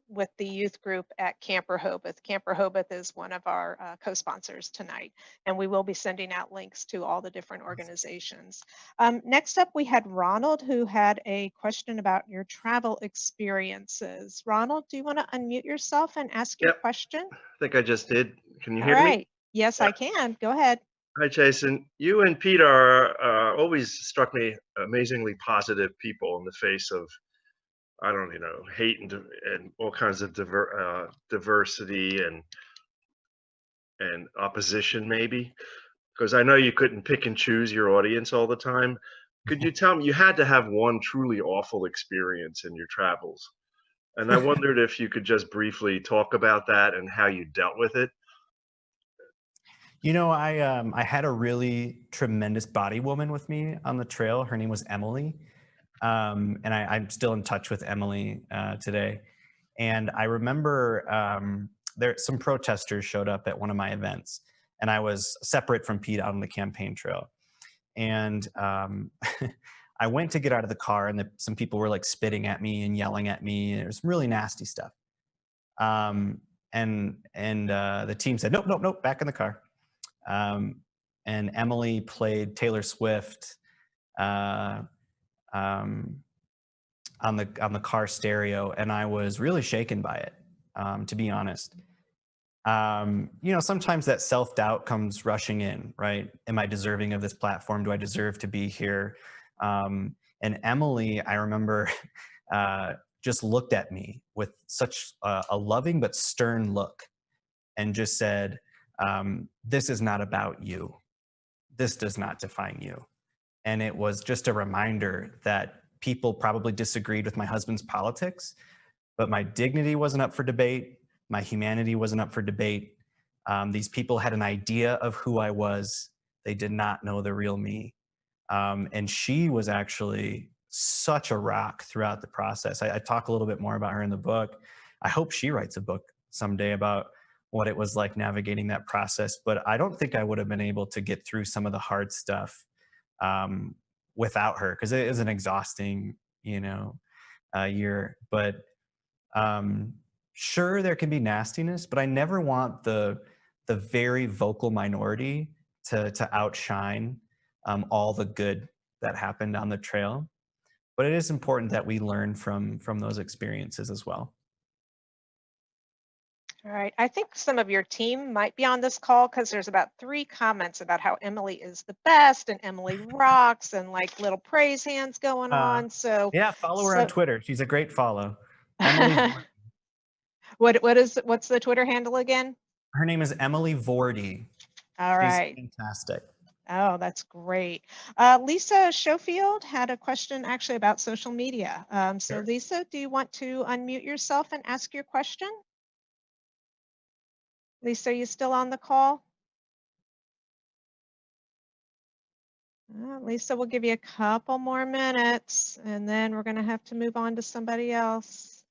with the youth group at Camp Rehoboth. Camp Rehoboth is one of our co-sponsors tonight, and we will be sending out links to all the different organizations. Next up, we had Ronald, who had a question about your travel experiences. Ronald, do you want to unmute yourself and ask your question? I think I just did. Can you All hear right. me? Yes, I can. Go ahead. Hi, Chasten. You and Pete are always struck me amazingly positive people in the face of, I don't hate and all kinds of diversity and opposition, maybe. Because I know you couldn't pick and choose your audience all the time. Could you tell me, you had to have one truly awful experience in your travels. And I wondered if you could just briefly talk about that and how you dealt with it. I had a really tremendous body woman with me on the trail. Her name was Emily. And I'm still in touch with Emily today. And I remember some protesters showed up at one of my events, and I was separate from Pete out on the campaign trail. And I went to get out of the car, and some people were like spitting at me and yelling at me, and it was really nasty stuff. And the team said, nope, back in the car. And Emily played Taylor Swift on the car stereo, and I was really shaken by it, to be honest. Sometimes that self-doubt comes rushing in, right? Am I deserving of this platform? Do I deserve to be here? And Emily, I remember, just looked at me with such a loving but stern look and just said, this is not about you. This does not define you. And it was just a reminder that people probably disagreed with my husband's politics, but my dignity wasn't up for debate. My humanity wasn't up for debate. These people had an idea of who I was. They did not know the real me. And she was actually such a rock throughout the process. I talk a little bit more about her in the book. I hope she writes a book someday about what it was like navigating that process. But I don't think I would have been able to get through some of the hard stuff without her, because it is an exhausting, year. But sure, there can be nastiness, but I never want the very vocal minority to outshine all the good that happened on the trail. But it is important that we learn from those experiences as well. All right, I think some of your team might be on this call because there's about 3 comments about how Emily is the best and Emily rocks and like little praise hands going on. So yeah, follow her on Twitter. She's a great follow. Emily. What's the Twitter handle again? Her name is Emily Vordy. All right. She's fantastic. Oh, that's great. Lisa Schofield had a question actually about social media. So Sure. Lisa, do you want to unmute yourself and ask your question? Lisa, are you still on the call? Lisa, we'll give you a couple more minutes and then we're going to have to move on to somebody else.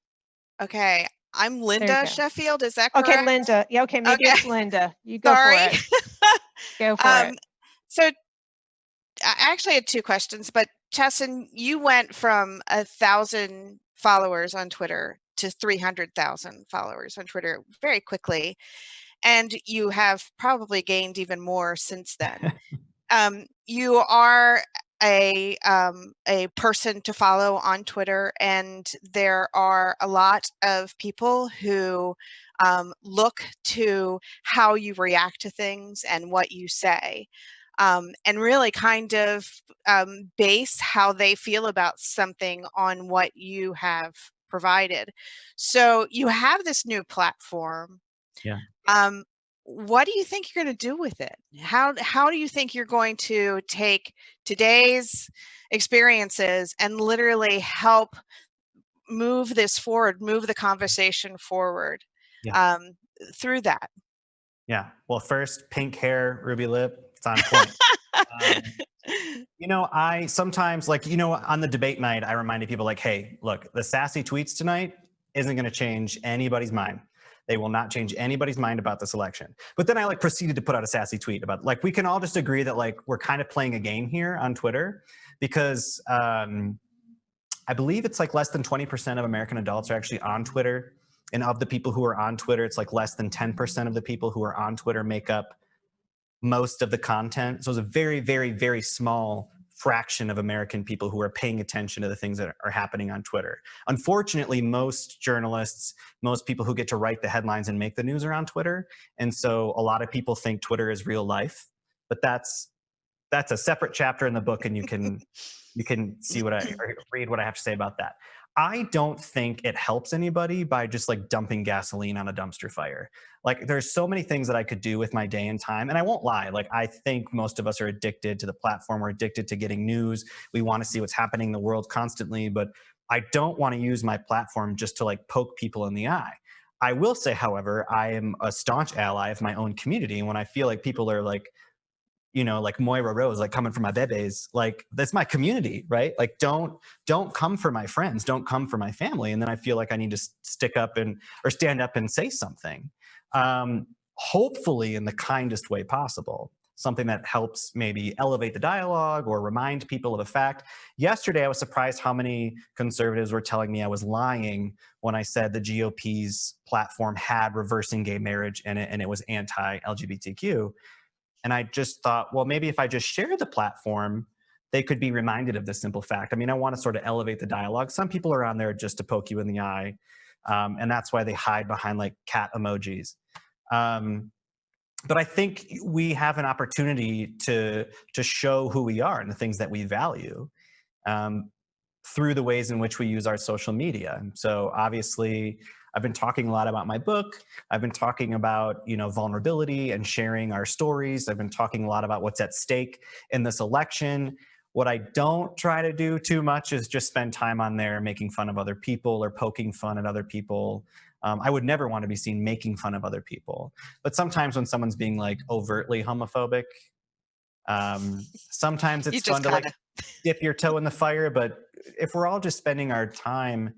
Okay, I'm There you Linda go. Sheffield. Is that correct? Okay, Linda. Yeah, okay, maybe Okay. it's Linda. You go Sorry. for it. Go for it. So I actually had two questions, but Chasten, you went from 1,000 followers on Twitter to 300,000 followers on Twitter very quickly, and you have probably gained even more since then. You are a person to follow on Twitter, and there are a lot of people who look to how you react to things and what you say, and really kind of base how they feel about something on what you have provided. So you have this new platform. Yeah. What do you think you're going to do with it? How do you think you're going to take today's experiences and literally help move this forward, move the conversation forward through that? Yeah. Well, first, pink hair, ruby lip, it's on point. You know, I sometimes, like, you know, on the debate night, I reminded people, like, hey, look, the sassy tweets tonight isn't going to change anybody's mind. They will not change anybody's mind about this election. But then I like proceeded to put out a sassy tweet about, like, we can all just agree that, like, we're kind of playing a game here on Twitter, because I believe it's like less than 20% of American adults are actually on Twitter. And of the people who are on Twitter, it's like less than 10% of the people who are on Twitter make up most of the content. So it's a very, very, very small fraction of American people who are paying attention to the things that are happening on Twitter. Unfortunately, most journalists, most people who get to write the headlines and make the news are on Twitter. And so a lot of people think Twitter is real life, but that's a separate chapter in the book, and you can see what or read what I have to say about that. I don't think it helps anybody by just like dumping gasoline on a dumpster fire. Like, there's so many things that I could do with my day and time. And I won't lie, like, I think most of us are addicted to the platform. We're addicted to getting news. We want to see what's happening in the world constantly, but I don't want to use my platform just to like poke people in the eye. I will say, however, I am a staunch ally of my own community. And when I feel like people are like, you know, like Moira Rose, like coming for my bebes, like, that's my community, right? Like, don't come for my friends, don't come for my family. And then I feel like I need to stick up or stand up and say something, hopefully in the kindest way possible, something that helps maybe elevate the dialogue or remind people of a fact. Yesterday, I was surprised how many conservatives were telling me I was lying when I said the GOP's platform had reversing gay marriage in it and it was anti-LGBTQ. And I just thought, well, maybe if I just share the platform, they could be reminded of this simple fact. I mean, I want to sort of elevate the dialogue. Some people are on there just to poke you in the eye. And that's why they hide behind like cat emojis. But I think we have an opportunity to show who we are and the things that we value through the ways in which we use our social media. So obviously, I've been talking a lot about my book. I've been talking about, you know, vulnerability and sharing our stories. I've been talking a lot about what's at stake in this election. What I don't try to do too much is just spend time on there making fun of other people or poking fun at other people. I would never want to be seen making fun of other people. But sometimes when someone's being like overtly homophobic, sometimes it's fun to like dip your toe in the fire. But if we're all just spending our time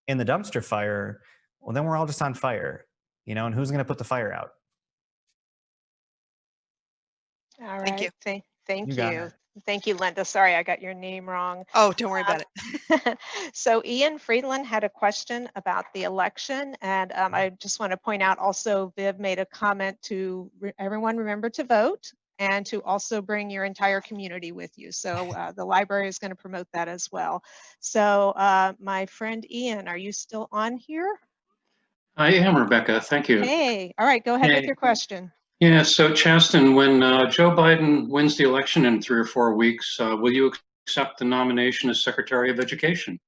in the dumpster fire, well, then we're all just on fire, you know, and who's going to put the fire out? All Thank you. right. Thank got you. it. Thank you, Linda. Sorry, I got your name wrong. Oh, don't worry about it. So Ian Friedland had a question about the election. And I just want to point out also, Viv made a comment to everyone remember to vote and to also bring your entire community with you. So the library is going to promote that as well. So my friend Ian, are you still on here? I am, Rebecca. Thank you. Hey, all right, go ahead with your question. Yeah, so Chasten, when Joe Biden wins the election in 3 or 4 weeks, will you accept the nomination as Secretary of Education?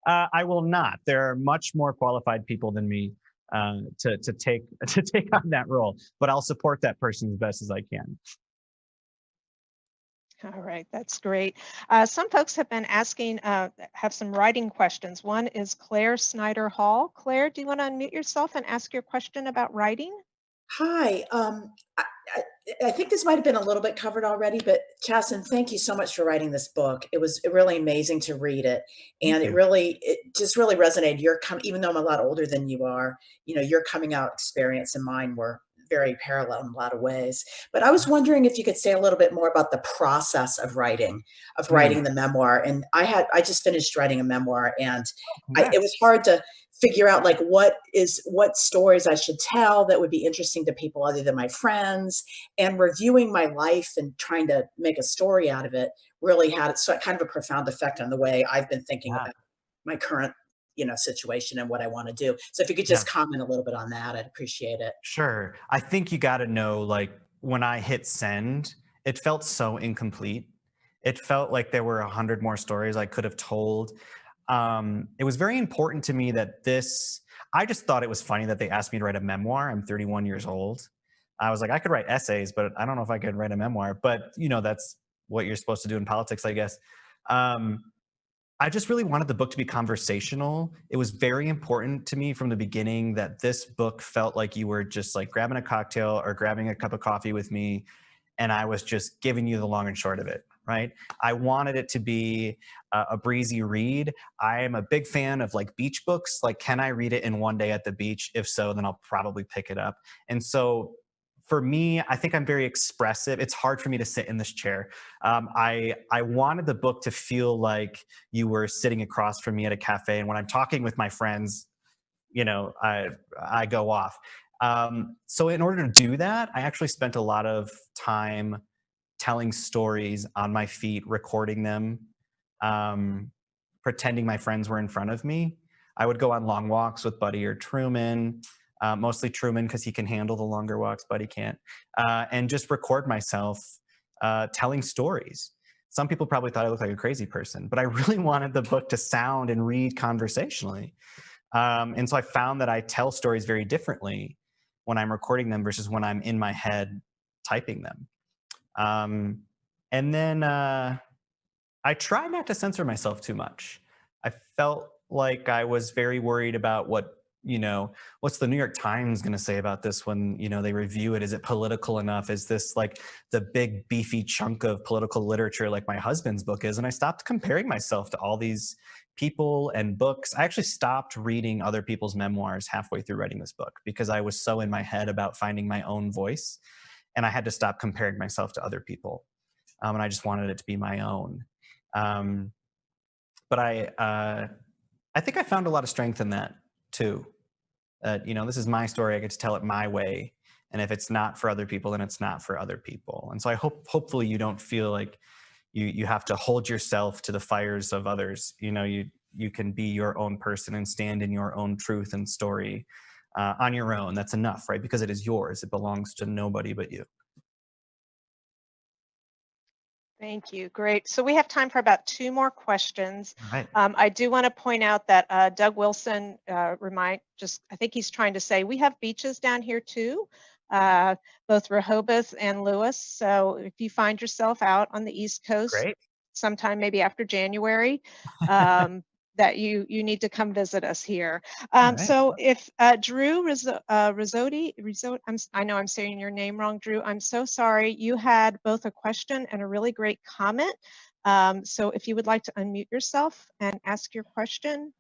I will not. There are much more qualified people than me to take on that role, but I'll support that person as best as I can. All right, that's great. Some folks have been asking, have some writing questions. One is Claire Snyder Hall. Claire, do you want to unmute yourself and ask your question about writing? Hi. I, I think this might have been a little bit covered already, but Chasten, thank you so much for writing this book. It was really amazing to read it, and it just really resonated. Even though I'm a lot older than you are, your coming out experience and mine were very parallel in a lot of ways. But I was wondering if you could say a little bit more about the process of writing the memoir. And I just finished writing a memoir, and it was hard to figure out like what stories I should tell that would be interesting to people other than my friends, and reviewing my life and trying to make a story out of it really had kind of a profound effect on the way I've been thinking about my current situation and what I want to do. So if you could just comment a little bit on that, I'd appreciate it. Sure. I think you got to know, like, when I hit send, it felt so incomplete. It felt like there were 100 more stories I could have told. It was very important to me that I just thought it was funny that they asked me to write a memoir. I'm 31 years old. I was like, I could write essays, but I don't know if I could write a memoir. But, that's what you're supposed to do in politics, I guess. I just really wanted the book to be conversational. It was very important to me from the beginning that this book felt like you were just like grabbing a cocktail or grabbing a cup of coffee with me, and I was just giving you the long and short of it, right? I wanted it to be a breezy read. I am a big fan of like beach books. Like, can I read it in one day at the beach? If so, then I'll probably pick it up. And so for me, I think I'm very expressive. It's hard for me to sit in this chair. I wanted the book to feel like you were sitting across from me at a cafe, and when I'm talking with my friends, I go off. So in order to do that, I actually spent a lot of time telling stories on my feet, recording them, pretending my friends were in front of me. I would go on long walks with Buddy or Truman. Mostly Truman because he can handle the longer walks, Buddy can't, and just record myself telling stories. Some people probably thought I looked like a crazy person, but I really wanted the book to sound and read conversationally. And so I found that I tell stories very differently when I'm recording them versus when I'm in my head typing them. And then I try not to censor myself too much. I felt like I was very worried about what's the New York Times going to say about this when, they review it? Is it political enough? Is this like the big beefy chunk of political literature like my husband's book is? And I stopped comparing myself to all these people and books. I actually stopped reading other people's memoirs halfway through writing this book because I was so in my head about finding my own voice, and I had to stop comparing myself to other people. And I just wanted it to be my own. But I think I found a lot of strength in that too. This is my story. I get to tell it my way. And if it's not for other people, then it's not for other people. And so I hopefully you don't feel like you have to hold yourself to the fires of others. You can be your own person and stand in your own truth and story on your own. That's enough, right? Because it is yours. It belongs to nobody but you. Thank you. Great. So we have time for about 2 more questions. Right. I do want to point out that Doug Wilson I think he's trying to say we have beaches down here too, both Rehoboth and Lewis. So if you find yourself out on the East Coast, Great. sometime maybe after January, that you need to come visit us here. Right. So if Drew Rizzotti, I know I'm saying your name wrong, Drew. I'm so sorry. You had both a question and a really great comment. So if you would like to unmute yourself and ask your question.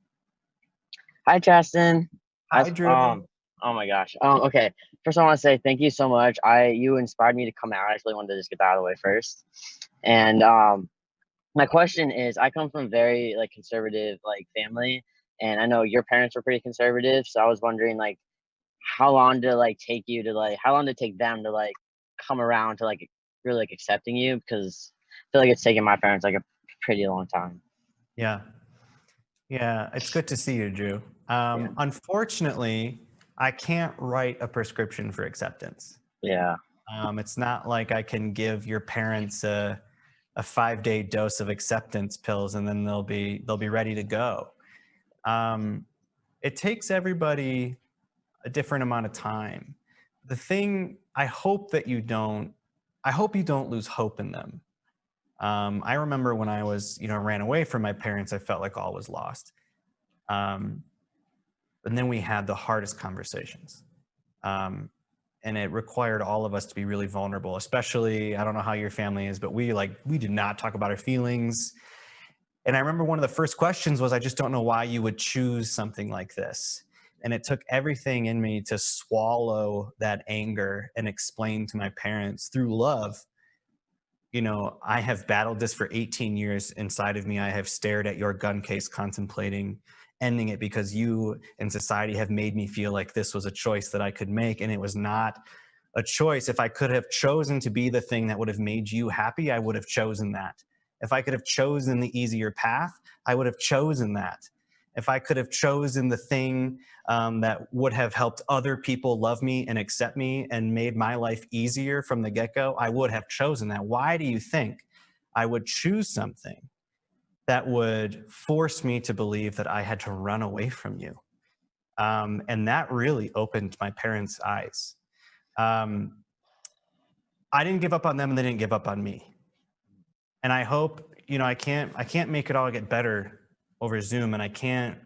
Hi, Chasten. Hi, Drew. Oh my gosh. Okay. First, I want to say thank you so much. You inspired me to come out. I actually wanted to just get that out of the way first. And my question is, I come from a very conservative family, and I know your parents were pretty conservative. So I was wondering how long did it take them to come around to really accepting you? Because I feel like it's taken my parents a pretty long time. Yeah. It's good to see you, Drew. Unfortunately, I can't write a prescription for acceptance. Yeah. It's not like I can give your parents a 5-day dose of acceptance pills and then they'll be ready to go. It takes everybody a different amount of time. The thing, I hope you don't lose hope in them. I remember when I was, ran away from my parents, I felt like all was lost. And then we had the hardest conversations. And and it required all of us to be really vulnerable, especially, I don't know how your family is, but we did not talk about our feelings. And I remember one of the first questions was, I just don't know why you would choose something like this. And it took everything in me to swallow that anger and explain to my parents through love, you know, I have battled this for 18 years inside of me. I have stared at your gun case contemplating ending it because you and society have made me feel like this was a choice that I could make. And it was not a choice. If I could have chosen to be the thing that would have made you happy, I would have chosen that. If I could have chosen the easier path, I would have chosen that. If I could have chosen the thing that would have helped other people love me and accept me and made my life easier from the get-go, I would have chosen that. Why do you think I would choose something that would force me to believe that I had to run away from you? And that really opened my parents' eyes. I didn't give up on them and they didn't give up on me. And I hope, you know, I can't make it all get better over Zoom, and I can't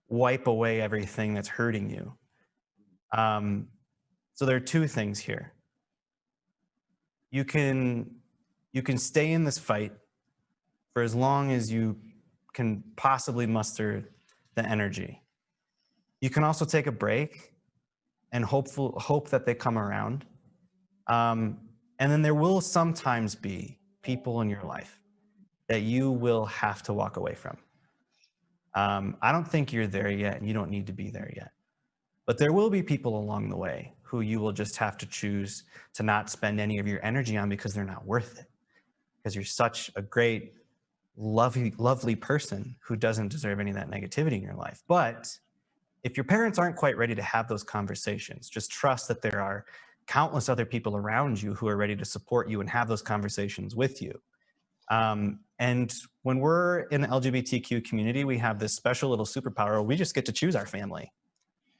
wipe away everything that's hurting you. So there are two things here. You can stay in this fight for as long as you can possibly muster the energy. You can also take a break and hope that they come around. And then there will sometimes be people in your life that you will have to walk away from. I don't think you're there yet, and you don't need to be there yet. But there will be people along the way who you will just have to choose to not spend any of your energy on because they're not worth it. Because you're such a great, lovely person who doesn't deserve any of that negativity in your life. But if your parents aren't quite ready to have those conversations, just trust that there are countless other people around you who are ready to support you and have those conversations with you. And when we're in the LGBTQ community, we have this special little superpower where we just get to choose our family.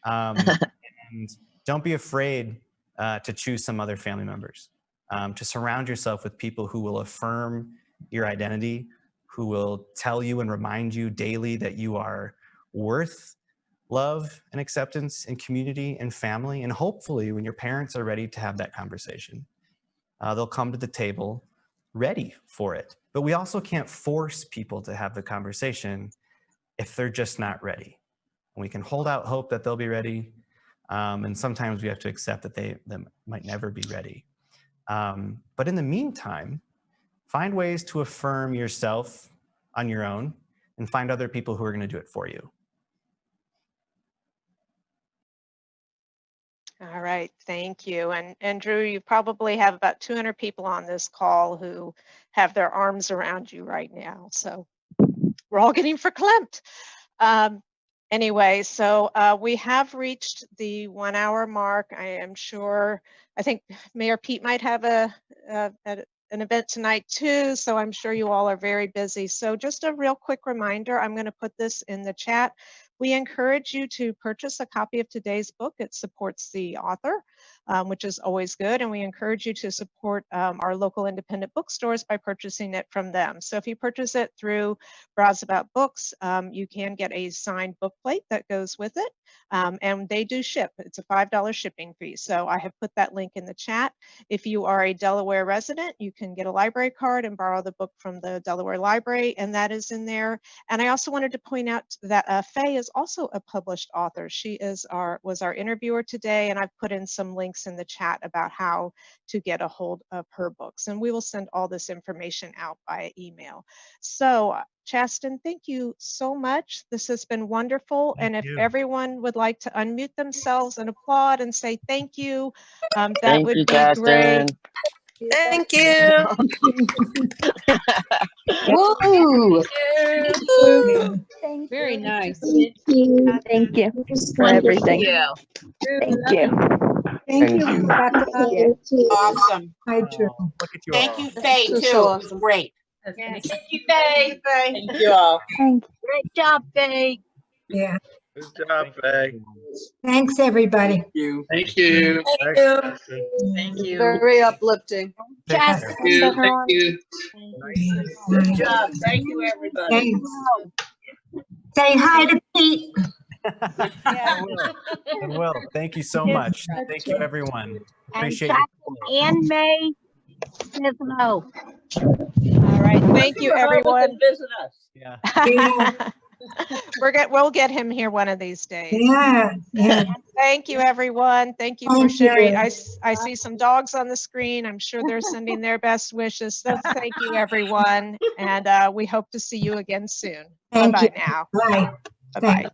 And don't be afraid to choose some other family members, to surround yourself with people who will affirm your identity, who will tell you and remind you daily that you are worth love and acceptance and community and family. And hopefully when your parents are ready to have that conversation, they'll come to the table ready for it. But we also can't force people to have the conversation if they're just not ready. And we can hold out hope that they'll be ready. And sometimes we have to accept that they might never be ready. But in the meantime, find ways to affirm yourself on your own and find other people who are going to do it for you. All right, thank you. And Drew, you probably have about 200 people on this call who have their arms around you right now. So we're all getting verklempt. Anyway, so we have reached the 1 hour mark. I am sure, I think Mayor Pete might have an event tonight too, so I'm sure you all are very busy. So just a real quick reminder, I'm going to put this in the chat. We encourage you to purchase a copy of today's book. It supports the author, which is always good. And we encourage you to support our local independent bookstores by purchasing it from them. So if you purchase it through Browse About Books, you can get a signed book plate that goes with it. And they do ship. It's a $5 shipping fee. So I have put that link in the chat. If you are a Delaware resident, you can get a library card and borrow the book from the Delaware Library, and that is in there. And I also wanted to point out that Fay is also a published author. She was our interviewer today, and I've put in some links in the chat about how to get a hold of her books. And we will send all this information out by email. So Chasten, thank you so much. This has been wonderful. And if everyone would like to unmute themselves and applaud and say thank you, that would be great. Thank you. Woo! Very nice. Thank you. Thank you for everything. Thank you. Thank you, Dr. Awesome. Hi, Drew. Look at you Thank all. you, Faye, too. It was great. Yes. Thank you, Faye. Thank you all. Thank you. Great job, Faye. Yeah. Good job, Faye. Thank everybody. Thank you. Thank you. Thanks, Chasten. Thank you. Very uplifting. Take care. Thank you. Thank you. Good job. Thank you, everybody. Thanks. Say hi to Pete. I will. I will. Thank you so much. Thank you, everyone. Appreciate and you. Ann May says no. All right. Thank you, everyone. Visit us. Yeah. We'll get him here one of these days. Yeah, yeah. Thank you, everyone. Thank you for Thank sharing. you. I see some dogs on the screen. I'm sure they're sending their best wishes. So thank you, everyone. And we hope to see you again soon. Thank Bye-bye you. now. Bye. Bye-bye. Thanks.